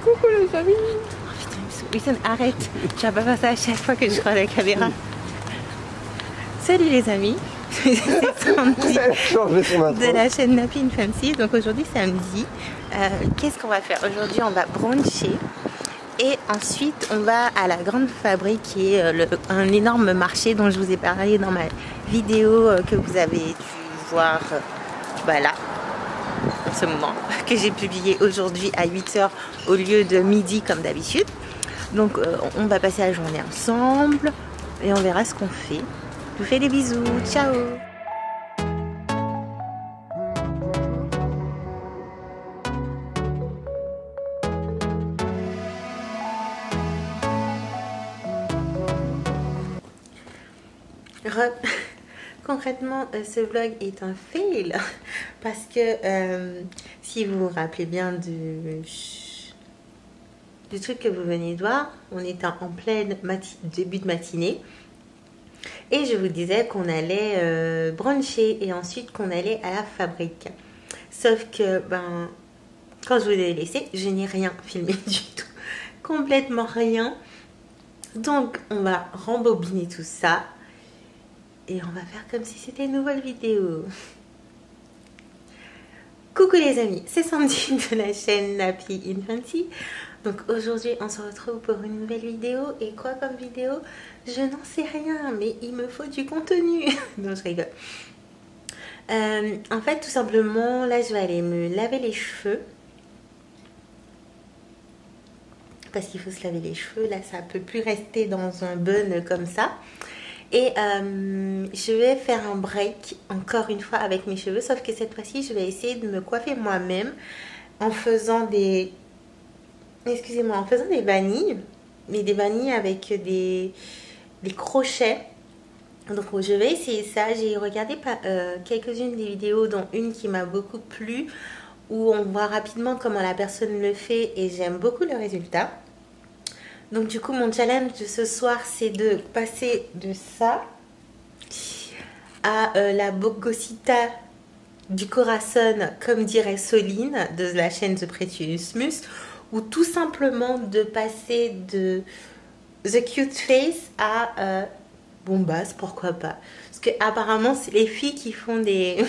Coucou les amis. Oh putain, Wilson, arrête. Tu vas pas faire ça à chaque fois que je prends la caméra. Salut les amis. C'est Sandy de la chaîne Nappy Fancy. Donc aujourd'hui samedi. Qu'est-ce qu'on va faire? Aujourd'hui on va bruncher. Et ensuite on va à la grande fabrique qui est un énorme marché dont je vous ai parlé dans ma vidéo que vous avez dû voir là en ce moment, que j'ai publié aujourd'hui à 8 h au lieu de midi comme d'habitude. Donc on va passer la journée ensemble et on verra ce qu'on fait. Je vous fais des bisous, ciao. Concrètement, ce vlog est un fail parce que si vous vous rappelez bien du truc que vous venez de voir, on était en pleine début de matinée et je vous disais qu'on allait bruncher et ensuite qu'on allait à la fabrique. Sauf que quand je vous ai laissé, je n'ai rien filmé du tout, complètement rien. Donc on va rembobiner tout ça. Et on va faire comme si c'était une nouvelle vidéo. Coucou les amis, c'est Sandy de la chaîne Nappy Fancy. Donc aujourd'hui on se retrouve pour une nouvelle vidéo. Et quoi comme vidéo? Je n'en sais rien, mais il me faut du contenu. Non, je rigole. En fait tout simplement, là je vais aller me laver les cheveux. Parce qu'il faut se laver les cheveux, là ça ne peut plus rester dans un bun comme ça. Et je vais faire un break encore une fois avec mes cheveux, sauf que cette fois-ci je vais essayer de me coiffer moi-même en faisant des vanilles, mais des vanilles avec des crochets. Donc je vais essayer ça. J'ai regardé quelques-unes des vidéos, dont une qui m'a beaucoup plu, où on voit rapidement comment la personne le fait et j'aime beaucoup le résultat. Donc du coup mon challenge de ce soir c'est de passer de ça à la Bogosita du Corazon, comme dirait Soline de la chaîne The Prettiest Mus, ou tout simplement de passer de The Cute Face à Bombass, pourquoi pas. Parce que apparemment c'est les filles qui font des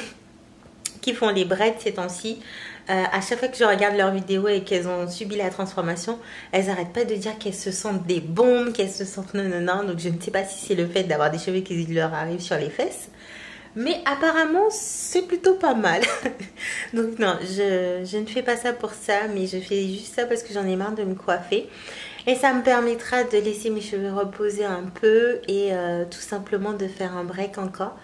qui font les braids ces temps-ci. À chaque fois que je regarde leurs vidéos et qu'elles ont subi la transformation, elles n'arrêtent pas de dire qu'elles se sentent des bombes, qu'elles se sentent non. Donc je ne sais pas si c'est le fait d'avoir des cheveux qui leur arrivent sur les fesses. Mais apparemment c'est plutôt pas mal. Donc non, je ne fais pas ça pour ça, mais je fais juste ça parce que j'en ai marre de me coiffer. Et ça me permettra de laisser mes cheveux reposer un peu et tout simplement de faire un break encore.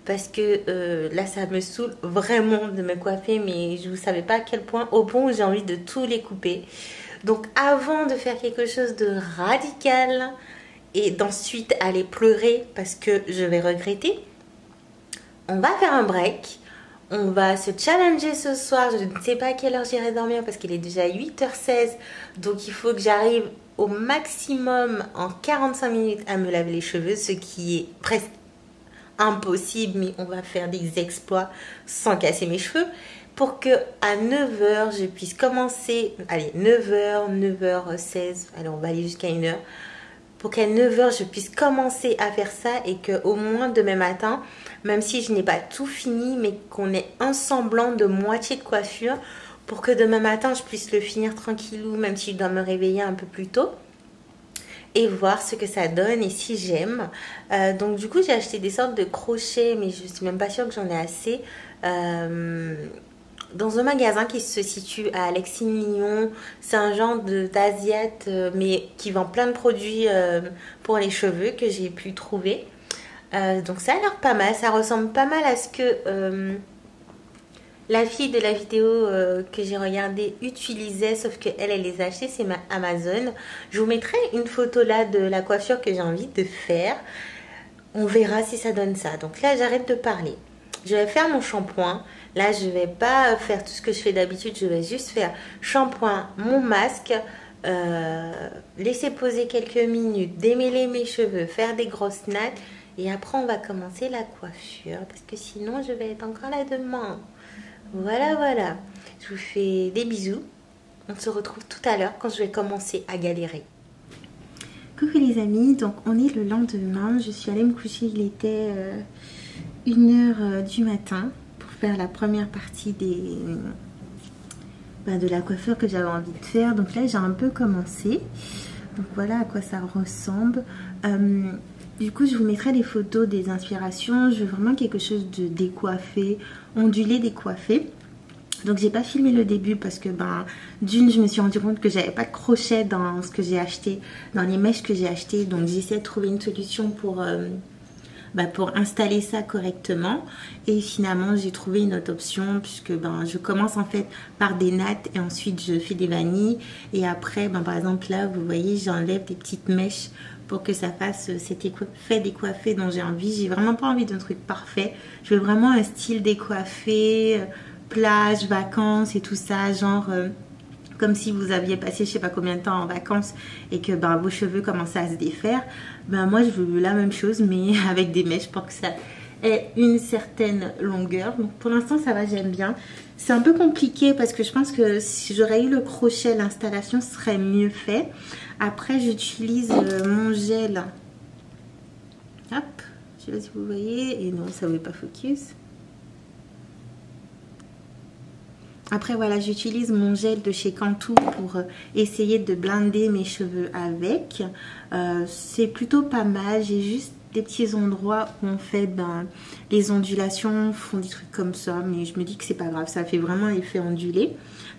Parce que là ça me saoule vraiment de me coiffer, mais je ne savais pas à quel point au point où j'ai envie de tous les couper. Donc avant de faire quelque chose de radical et d'ensuite aller pleurer parce que je vais regretter, on va faire un break. On va se challenger ce soir. Je ne sais pas à quelle heure j'irai dormir parce qu'il est déjà 8 h 16. Donc il faut que j'arrive au maximum en 45 minutes à me laver les cheveux, ce qui est presque impossible, mais on va faire des exploits sans casser mes cheveux pour que à 9 h je puisse commencer, allez 9 h, 9 h 16, allez on va aller jusqu'à 1 h, pour qu'à 9 h je puisse commencer à faire ça et que au moins demain matin, même si je n'ai pas tout fini, mais qu'on ait un semblant de moitié de coiffure pour que demain matin je puisse le finir tranquillou, même si je dois me réveiller un peu plus tôt. Et voir ce que ça donne et si j'aime. Donc du coup j'ai acheté des sortes de crochets, mais je suis même pas sûre que j'en ai assez, dans un magasin qui se situe à Alexis-Mignon. C'est un genre d'asiate mais qui vend plein de produits pour les cheveux que j'ai pu trouver. Donc ça a l'air pas mal, ça ressemble pas mal à ce que la fille de la vidéo que j'ai regardée utilisait, sauf qu'elle les a achetés, c'est ma Amazon. Je vous mettrai une photo là de la coiffure que j'ai envie de faire. On verra si ça donne ça. Donc là, j'arrête de parler. Je vais faire mon shampoing. Là, je vais pas faire tout ce que je fais d'habitude. Je vais juste faire shampoing, mon masque, laisser poser quelques minutes, démêler mes cheveux, faire des grosses nattes. Et après, on va commencer la coiffure. Parce que sinon, je vais être encore là demain. Voilà. Je vous fais des bisous. on se retrouve tout à l'heure quand je vais commencer à galérer. Coucou les amis, donc on est le lendemain, je suis allée me coucher, il était 1h du matin pour faire la première partie de la coiffure que j'avais envie de faire. Donc là j'ai un peu commencé, donc voilà à quoi ça ressemble. Du coup je vous mettrai des photos des inspirations, je veux vraiment quelque chose de décoiffé, ondulé, décoiffé. Donc j'ai pas filmé le début parce que d'une je me suis rendu compte que j'avais pas de crochet dans ce que j'ai acheté, dans les mèches que j'ai achetées. Donc j'essaie de trouver une solution pour installer ça correctement. Et finalement j'ai trouvé une autre option puisque je commence en fait par des nattes et ensuite je fais des vanilles. Et après par exemple là vous voyez j'enlève des petites mèches pour que ça fasse cet effet décoiffé dont j'ai envie. J'ai vraiment pas envie d'un truc parfait. Je veux vraiment un style décoiffé, plage, vacances et tout ça, genre comme si vous aviez passé je sais pas combien de temps en vacances et que vos cheveux commençaient à se défaire. Moi je veux la même chose mais avec des mèches pour que ça ait une certaine longueur. Donc pour l'instant ça va, j'aime bien. C'est un peu compliqué parce que je pense que si j'aurais eu le crochet, l'installation serait mieux fait. Après j'utilise mon gel. Hop, je sais pas si vous voyez. Et non, ça ne veut pas focus. Après voilà, j'utilise mon gel de chez Cantu pour essayer de blinder mes cheveux avec. C'est plutôt pas mal. J'ai juste des petits endroits où on fait les ondulations, font des trucs comme ça. Mais je me dis que c'est pas grave, ça fait vraiment l'effet ondulé.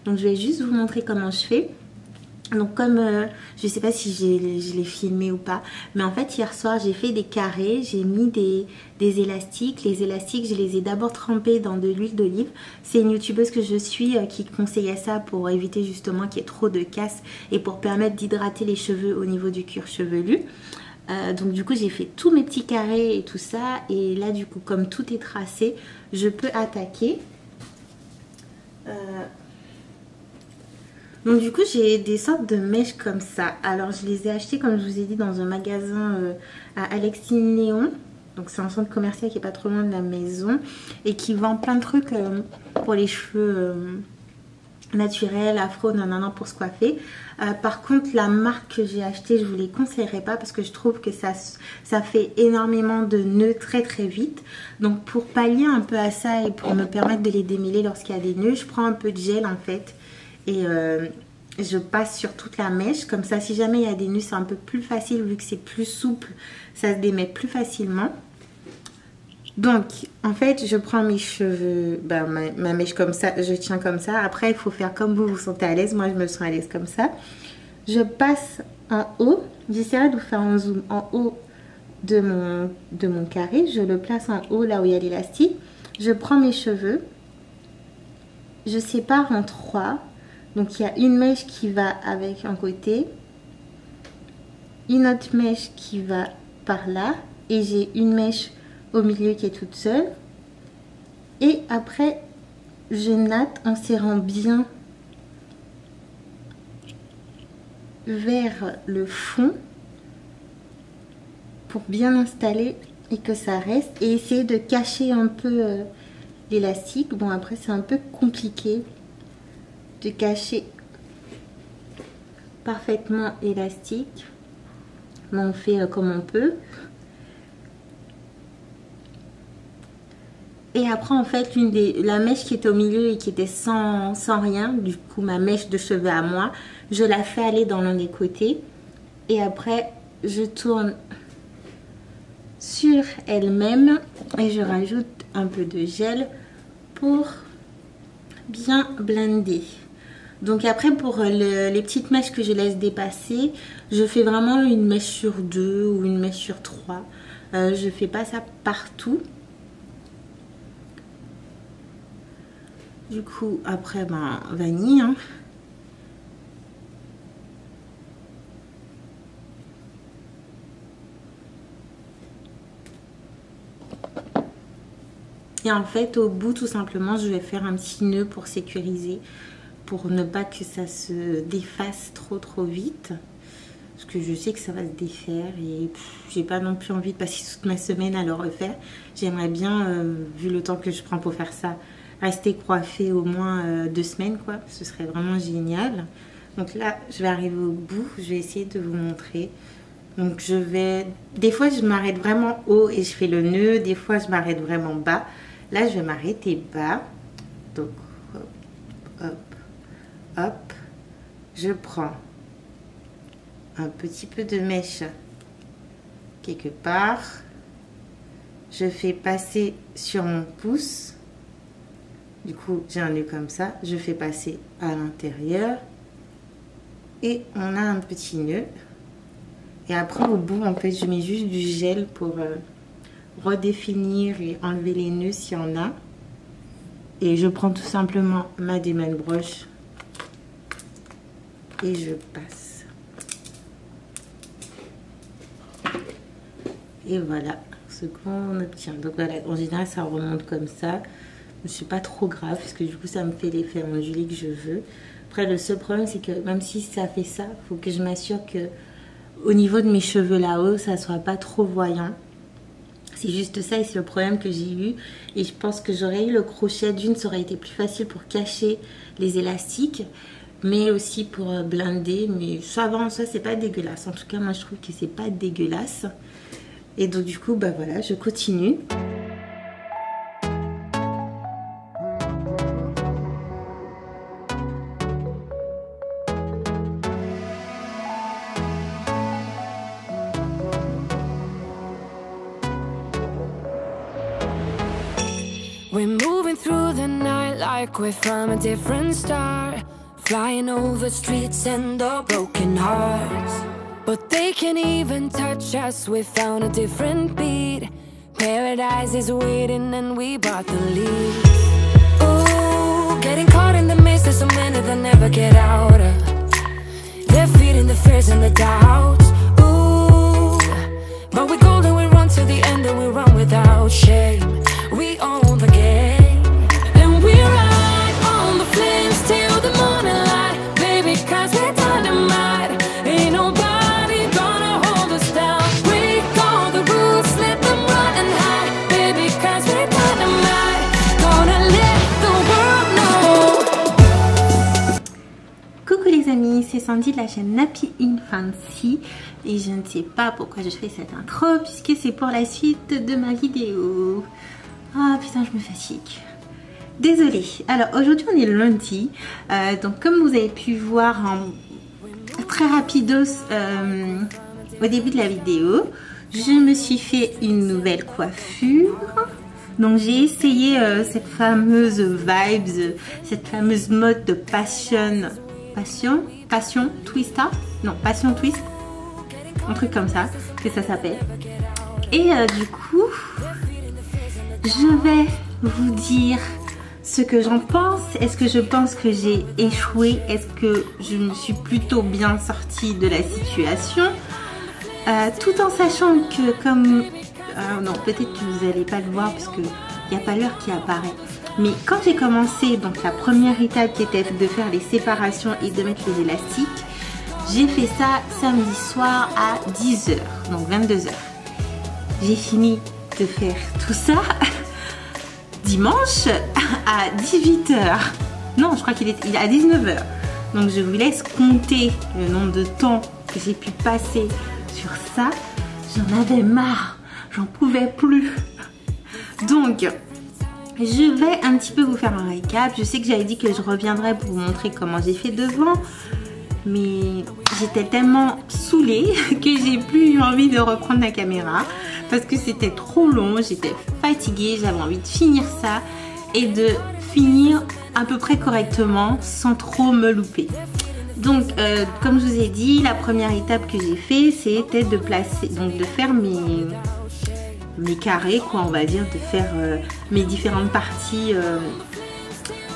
Donc je vais juste vous montrer comment je fais. Donc comme je sais pas si je l'ai filmé ou pas, mais en fait hier soir j'ai fait des carrés, j'ai mis des élastiques. Les élastiques je les ai d'abord trempés dans de l'huile d'olive. C'est une youtubeuse que je suis qui conseillait ça pour éviter justement qu'il y ait trop de casse et pour permettre d'hydrater les cheveux au niveau du cuir chevelu. Donc du coup j'ai fait tous mes petits carrés et tout ça, et là du coup comme tout est tracé je peux attaquer. Donc du coup j'ai des sortes de mèches comme ça. Alors je les ai achetées comme je vous ai dit dans un magasin à Alexine Léon. Donc c'est un centre commercial qui est pas trop loin de la maison et qui vend plein de trucs pour les cheveux naturels, afro, nanana, pour se coiffer. Par contre la marque que j'ai achetée je vous les conseillerais pas parce que je trouve que ça fait énormément de nœuds très très vite. Donc pour pallier un peu à ça et pour me permettre de les démêler lorsqu'il y a des nœuds, je prends un peu de gel en fait. Et je passe sur toute la mèche. Comme ça, si jamais il y a des nœuds, c'est un peu plus facile vu que c'est plus souple. Ça se démêle plus facilement. Donc, en fait, je prends mes cheveux, ma mèche comme ça, je tiens comme ça. Après, il faut faire comme vous vous sentez à l'aise. Moi, je me sens à l'aise comme ça. Je passe en haut. J'essaierai de vous faire un zoom en haut de mon carré. Je le place en haut, là où il y a l'élastique. Je prends mes cheveux. Je sépare en 3. Donc il y a une mèche qui va avec un côté, une autre mèche qui va par là, et j'ai une mèche au milieu qui est toute seule. Et après je natte en serrant bien vers le fond pour bien installer et que ça reste, et essayer de cacher un peu l'élastique. Bon après c'est un peu compliqué de cacher parfaitement élastique, mais on fait comme on peut. Et après en fait la mèche qui était au milieu et qui était sans rien, du coup ma mèche de cheveux à moi, je la fais aller dans l'un des côtés et après je tourne sur elle-même et je rajoute un peu de gel pour bien blender. Donc après pour les petites mèches que je laisse dépasser, je fais vraiment une mèche sur 2 ou une mèche sur 3. Je fais pas ça partout. Du coup après vanille. Et en fait au bout tout simplement je vais faire un petit nœud pour sécuriser, pour ne pas que ça se défasse trop vite, parce que je sais que ça va se défaire et j'ai pas non plus envie de passer toute ma semaine à le refaire. J'aimerais bien, vu le temps que je prends pour faire ça, rester coiffée au moins 2 semaines, quoi. Ce serait vraiment génial. Donc là, je vais arriver au bout. Je vais essayer de vous montrer. Donc je vais... Des fois, je m'arrête vraiment haut et je fais le nœud. Des fois, je m'arrête vraiment bas. Là, je vais m'arrêter bas. Donc, hop, hop, hop. Je prends un petit peu de mèche quelque part. Je fais passer sur mon pouce. Du coup, j'ai un nœud comme ça. Je fais passer à l'intérieur. Et on a un petit nœud. Et après, au bout, en fait, je mets juste du gel pour redéfinir et enlever les nœuds s'il y en a. Et je prends tout simplement ma Demon Brush. Et je passe. Et voilà ce qu'on obtient. Donc voilà, en général, ça remonte comme ça. Je suis pas trop grave parce que du coup, ça me fait l'effet ondulé que je veux. Après, le seul problème, c'est que même si ça fait ça, il faut que je m'assure que au niveau de mes cheveux là-haut, ça soit pas trop voyant. C'est juste ça et c'est le problème que j'ai eu. Et je pense que j'aurais eu le crochet. D'une, ça aurait été plus facile pour cacher les élastiques, mais aussi pour blinder. Mais ça va en soi, c'est pas dégueulasse. En tout cas, moi, je trouve que c'est pas dégueulasse. Et donc, du coup, bah voilà, je continue. We're moving through the night like we're from a different star, flying over streets and our broken hearts. But they can't even touch us, we found a different beat. Paradise is waiting and we bought the lead. Ooh, getting caught in the mist, there's so many that never get out of. They're feeding the fears and the doubts. Ooh, but we're golden, we run to the end and we run without shame. We own the game, and we ride on the flames till the morning light, baby, cause we're dynamite. Ain't nobody gonna hold us down. Break all the rules, let them run and hide, baby, cause we're dynamite. Gonna let the world know. Coucou les amis, c'est Sandy de la chaîne Nappy Infancy. Et je ne sais pas pourquoi je fais cette intro, puisque c'est pour la suite de ma vidéo. Ah putain, je me fatigue. Désolée. Alors aujourd'hui on est lundi. Donc comme vous avez pu voir très rapidos au début de la vidéo, je me suis fait une nouvelle coiffure. Donc j'ai essayé cette fameuse vibes, cette fameuse mode de passion twista. Non, passion twist. Un truc comme ça, que ça s'appelle. Et du coup... je vais vous dire ce que j'en pense. Est-ce que je pense que j'ai échoué? Est-ce que je me suis plutôt bien sortie de la situation? Tout en sachant que comme... non, peut-être que vous n'allez pas le voir parce qu'il n'y a pas l'heure qui apparaît. Mais quand j'ai commencé, donc la première étape qui était de faire les séparations et de mettre les élastiques, j'ai fait ça samedi soir à 10h, donc 22h. J'ai fini de faire tout ça dimanche à 18h. Non, je crois qu'il est à 19h. Donc je vous laisse compter le nombre de temps que j'ai pu passer sur ça. J'en avais marre, j'en pouvais plus. Donc je vais un petit peu vous faire un récap. Je sais que j'avais dit que je reviendrais pour vous montrer comment j'ai fait devant, mais j'étais tellement saoulée que j'ai plus eu envie de reprendre la caméra parce que c'était trop long, j'étais fatiguée, j'avais envie de finir ça et de finir à peu près correctement sans trop me louper. Donc comme je vous ai dit, la première étape que j'ai fait c'était de placer, donc de faire mes carrés, quoi, on va dire, de faire mes différentes parties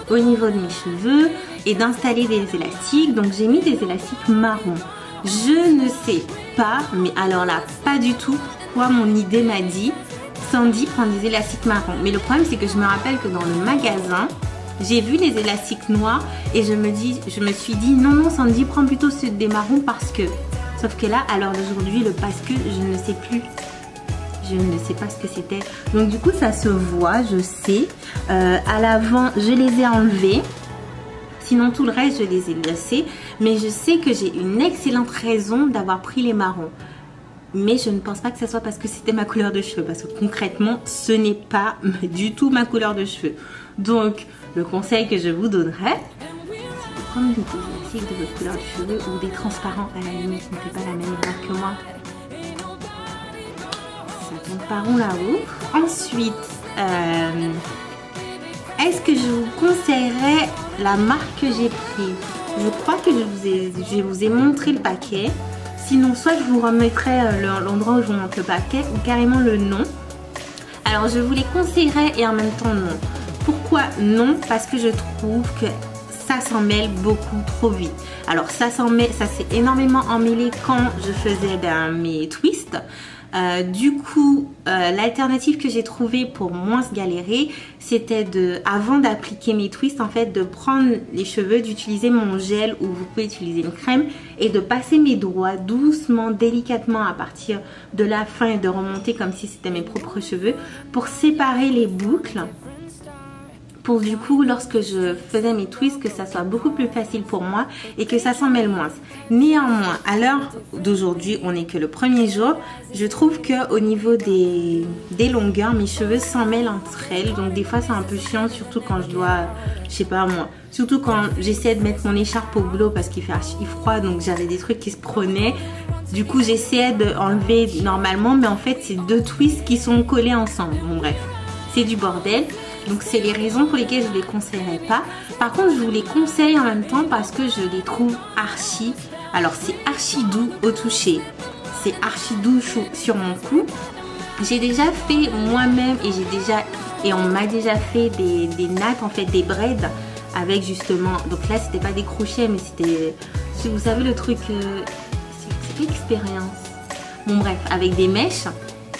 au niveau de mes cheveux et d'installer des élastiques. Donc j'ai mis des élastiques marron. Je ne sais pas, mais alors là pas du tout pourquoi mon idée m'a dit Sandy prend des élastiques marron. Mais le problème c'est que je me rappelle que dans le magasin j'ai vu les élastiques noirs et je me suis dit non Sandy prend plutôt ceux des marrons parce que, sauf que là à l'heure d'aujourd'hui le parce que je ne sais plus. Je ne sais pas ce que c'était. Donc du coup ça se voit, je sais. À l'avant je les ai enlevés. Sinon tout le reste je les ai laissés. Mais je sais que j'ai une excellente raison d'avoir pris les marrons. Mais je ne pense pas que ce soit parce que c'était ma couleur de cheveux. Parce que concrètement ce n'est pas du tout ma couleur de cheveux. Donc le conseil que je vous donnerais, c'est de prendre des classiques de votre couleur de cheveux ou des transparents à la limite. Je ne fais pas la même erreur que moi. Ça tombe par rond là-haut. Ensuite, est-ce que je vous conseillerais la marque que j'ai prise? Je crois que je vous ai montré le paquet. Sinon, soit je vous remettrai l'endroit où je vous montre le paquet ou carrément le nom. Alors, je vous les conseillerais et en même temps non. Pourquoi non? Parce que je trouve que ça s'en mêle beaucoup trop vite. Alors, ça s'est énormément emmêlé quand je faisais mes twists. Du coup, l'alternative que j'ai trouvée pour moins se galérer, c'était avant d'appliquer mes twists, en fait, de prendre les cheveux, d'utiliser mon gel ou vous pouvez utiliser une crème et de passer mes doigts doucement, délicatement à partir de la fin et de remonter comme si c'était mes propres cheveux pour séparer les boucles. Pour du coup, lorsque je faisais mes twists, que ça soit beaucoup plus facile pour moi et que ça s'en mêle moins. Néanmoins, à l'heure d'aujourd'hui, on n'est que le premier jour, je trouve que au niveau des longueurs, mes cheveux s'en mêlent entre elles. Donc des fois, c'est un peu chiant, surtout quand je dois, je sais pas moi, surtout quand j'essaie de mettre mon écharpe au boulot parce qu'il fait archi froid, donc j'avais des trucs qui se prenaient. Du coup, j'essayais d'enlever normalement, mais en fait, c'est deux twists qui sont collés ensemble. Bon bref, c'est du bordel. Donc c'est les raisons pour lesquelles je ne les conseillerais pas. Par contre je vous les conseille en même temps parce que je les trouve archi. Alors c'est archi doux au toucher. C'est archi doux sur mon cou. J'ai déjà fait moi-même et on m'a déjà fait des nattes, en fait des braids avec justement. Donc là c'était pas des crochets mais c'était, vous savez le truc, c'est l'expérience. Bon bref, avec des mèches.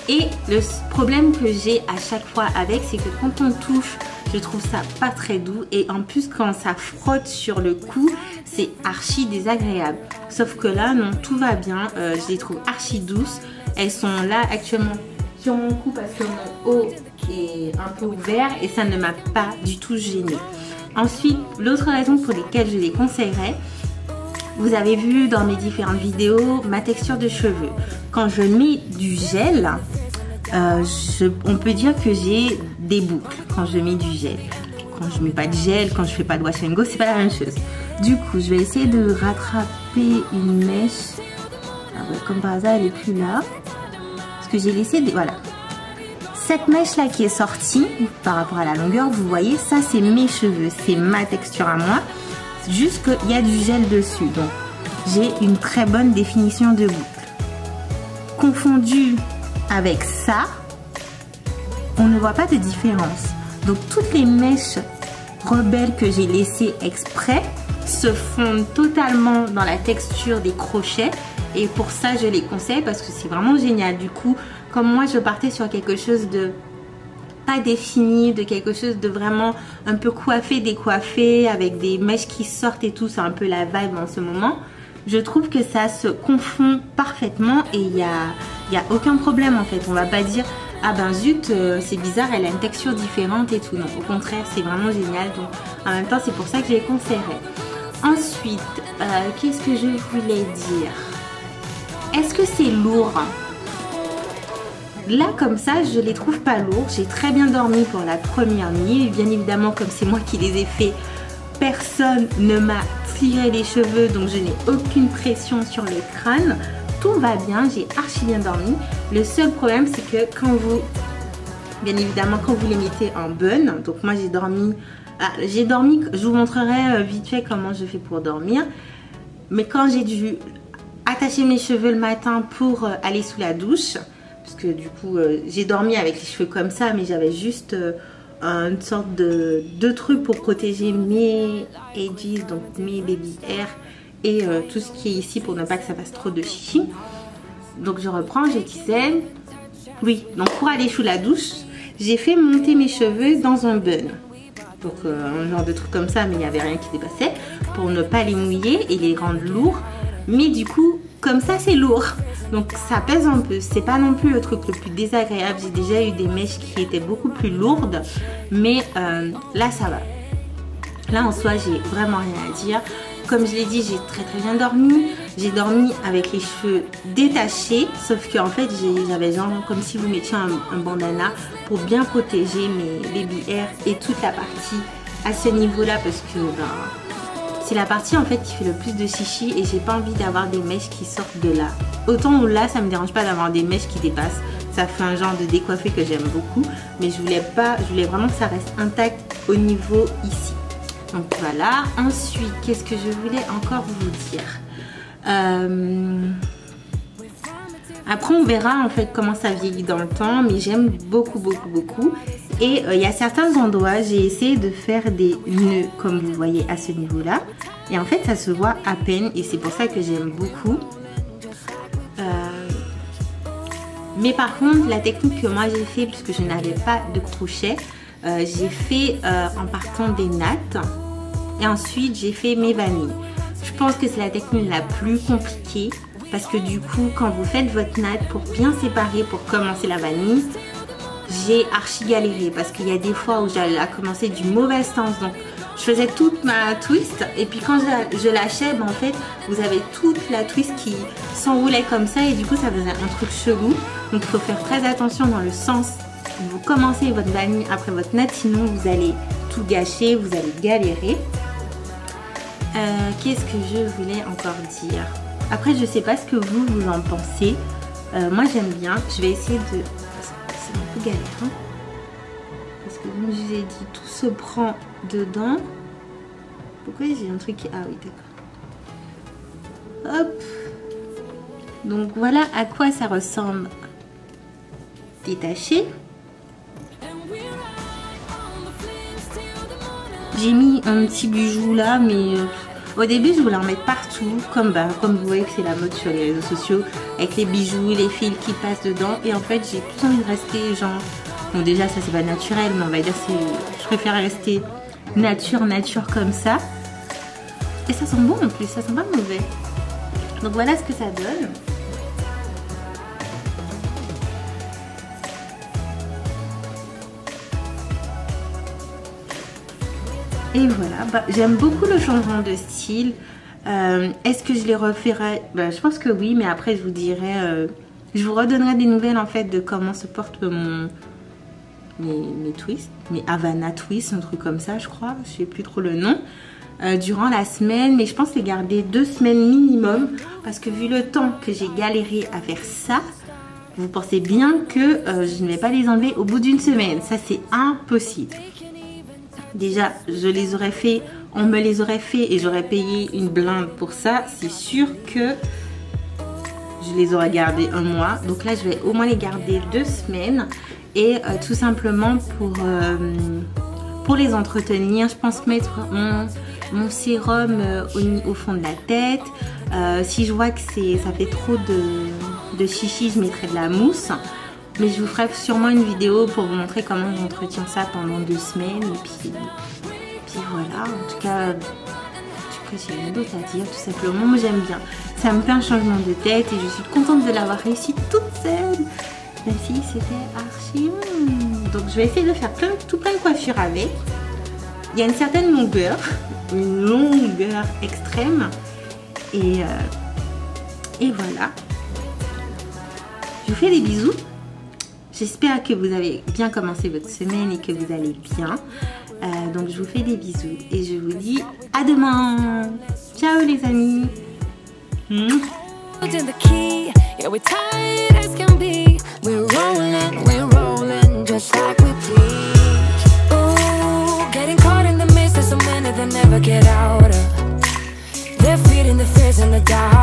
Et le problème que j'ai à chaque fois avec, c'est que quand on touche, je trouve ça pas très doux. Et en plus, quand ça frotte sur le cou, c'est archi désagréable. Sauf que là, non, tout va bien. Je les trouve archi douces. Elles sont là actuellement sur mon cou parce que mon haut est un peu ouvert et ça ne m'a pas du tout gênée. Ensuite, l'autre raison pour laquelle je les conseillerais, vous avez vu dans mes différentes vidéos ma texture de cheveux. Quand je mets du gel, on peut dire que j'ai des boucles quand je mets du gel. Quand je mets pas de gel, quand je fais pas de wash and go, c'est pas la même chose. Du coup, je vais essayer de rattraper une mèche. Ah ouais, comme par hasard, elle est plus là. Parce que j'ai laissé des... Voilà. Cette mèche là qui est sortie, par rapport à la longueur, vous voyez, ça c'est mes cheveux. C'est ma texture à moi. Juste qu'il y a du gel dessus, donc j'ai une très bonne définition de boucle. Confondu avec ça, on ne voit pas de différence. Donc toutes les mèches rebelles que j'ai laissées exprès se fondent totalement dans la texture des crochets et pour ça je les conseille parce que c'est vraiment génial. Du coup, comme moi je partais sur quelque chose de pas défini, de quelque chose de vraiment un peu coiffé, décoiffé, avec des mèches qui sortent et tout, c'est un peu la vibe en ce moment. Je trouve que ça se confond parfaitement et il y a aucun problème en fait. On va pas dire ah ben zut, c'est bizarre, elle a une texture différente et tout. Non, au contraire, c'est vraiment génial. Donc en même temps, c'est pour ça que je les conseillerais. Ensuite, qu'est-ce que je voulais dire? Est-ce que c'est lourd? Là comme ça je les trouve pas lourds. J'ai très bien dormi pour la première nuit. Bien évidemment comme c'est moi qui les ai fait, personne ne m'a tiré les cheveux, donc je n'ai aucune pression sur le crâne. Tout va bien, j'ai archi bien dormi. Le seul problème c'est que quand vous, bien évidemment quand vous les mettez en bun, donc moi j'ai dormi, je vous montrerai vite fait comment je fais pour dormir. Mais quand j'ai dû attacher mes cheveux le matin pour aller sous la douche, parce que du coup j'ai dormi avec les cheveux comme ça, mais j'avais juste une sorte de truc pour protéger mes edges, donc mes baby hair et tout ce qui est ici pour ne pas que ça fasse trop de chichi. Donc je reprends, j'utilise, oui, donc pour aller sous la douche, j'ai fait monter mes cheveux dans un bun. Donc un genre de truc comme ça, mais il n'y avait rien qui dépassait pour ne pas les mouiller et les rendre lourds. Mais du coup, comme ça c'est lourd. Donc ça pèse un peu. C'est pas non plus le truc le plus désagréable. J'ai déjà eu des mèches qui étaient beaucoup plus lourdes. Mais là ça va. Là en soi j'ai vraiment rien à dire. Comme je l'ai dit, j'ai très bien dormi. J'ai dormi avec les cheveux détachés. Sauf qu'en fait j'avais genre comme si vous mettiez un bandana pour bien protéger mes baby hair et toute la partie à ce niveau là. Parce que c'est la partie en fait qui fait le plus de chichi. Et j'ai pas envie d'avoir des mèches qui sortent de là. Autant où là ça me dérange pas d'avoir des mèches qui dépassent. Ça fait un genre de décoiffé que j'aime beaucoup. Mais je voulais vraiment que ça reste intact au niveau ici. Donc voilà, ensuite, qu'est-ce que je voulais encore vous dire? Après, on verra en fait comment ça vieillit dans le temps, mais j'aime beaucoup. Et il y a certains endroits, j'ai essayé de faire des nœuds, comme vous voyez à ce niveau-là. Et en fait, ça se voit à peine et c'est pour ça que j'aime beaucoup. Mais par contre, la technique que moi j'ai fait, puisque je n'avais pas de crochet, j'ai fait en partant des nattes. Et ensuite, j'ai fait mes vanilles. Je pense que c'est la technique la plus compliquée. Parce que du coup, quand vous faites votre natte, pour bien séparer, pour commencer la vanille, j'ai archi galéré. Parce qu'il y a des fois où j'allais commencer du mauvais sens. Donc, je faisais toute ma twist. Et puis quand je lâchais, ben, en fait, vous avez toute la twist qui s'enroulait comme ça. Et du coup, ça faisait un truc chelou. Donc, il faut faire très attention dans le sens où vous commencez votre vanille après votre natte. Sinon, vous allez tout gâcher, vous allez galérer. Qu'est-ce que je voulais encore dire? Après, je sais pas ce que vous en pensez. Moi, j'aime bien. Je vais essayer de... C'est un peu galère. Hein, parce que comme je vous ai dit, tout se prend dedans. Pourquoi j'ai un truc qui... Ah oui, d'accord. Hop. Donc, voilà à quoi ça ressemble détaché. J'ai mis un petit bijou là, mais au début je voulais en mettre partout, comme vous voyez que c'est la mode sur les réseaux sociaux, avec les bijoux, les fils qui passent dedans. Et en fait j'ai plus envie de rester genre, bon déjà ça c'est pas naturel, mais on va dire je préfère rester nature comme ça. Et ça sent bon en plus, ça sent pas mauvais. Donc voilà ce que ça donne. Et voilà, j'aime beaucoup le changement de style. Est-ce que je les referai? Je pense que oui, mais après je vous dirai, je vous redonnerai des nouvelles en fait de comment se portent mes twists, mes Havana twists, un truc comme ça je crois, je sais plus trop le nom, durant la semaine. Mais je pense les garder 2 semaines minimum, parce que vu le temps que j'ai galéré à faire ça, vous pensez bien que je ne vais pas les enlever au bout d'une semaine. Ça c'est impossible. Déjà, je les aurais fait, on me les aurait fait et j'aurais payé une blinde pour ça. C'est sûr que je les aurais gardés 1 mois. Donc là, je vais au moins les garder 2 semaines. Et tout simplement pour les entretenir, je pense mettre mon sérum au fond de la tête. Si je vois que ça fait trop de chichi, je mettrai de la mousse. Mais je vous ferai sûrement une vidéo pour vous montrer comment j'entretiens ça pendant 2 semaines. Et puis voilà, en tout cas j'ai rien d'autre à dire, tout simplement. Moi j'aime bien, ça me fait un changement de tête et je suis contente de l'avoir réussi toute seule, même si c'était archi. Donc je vais essayer de faire tout plein de coiffures avec. Il y a une certaine longueur, une longueur extrême. Et voilà, je vous fais des bisous. J'espère que vous avez bien commencé votre semaine et que vous allez bien. Donc je vous fais des bisous et je vous dis à demain. Ciao les amis. They're feeding the fears in the dark.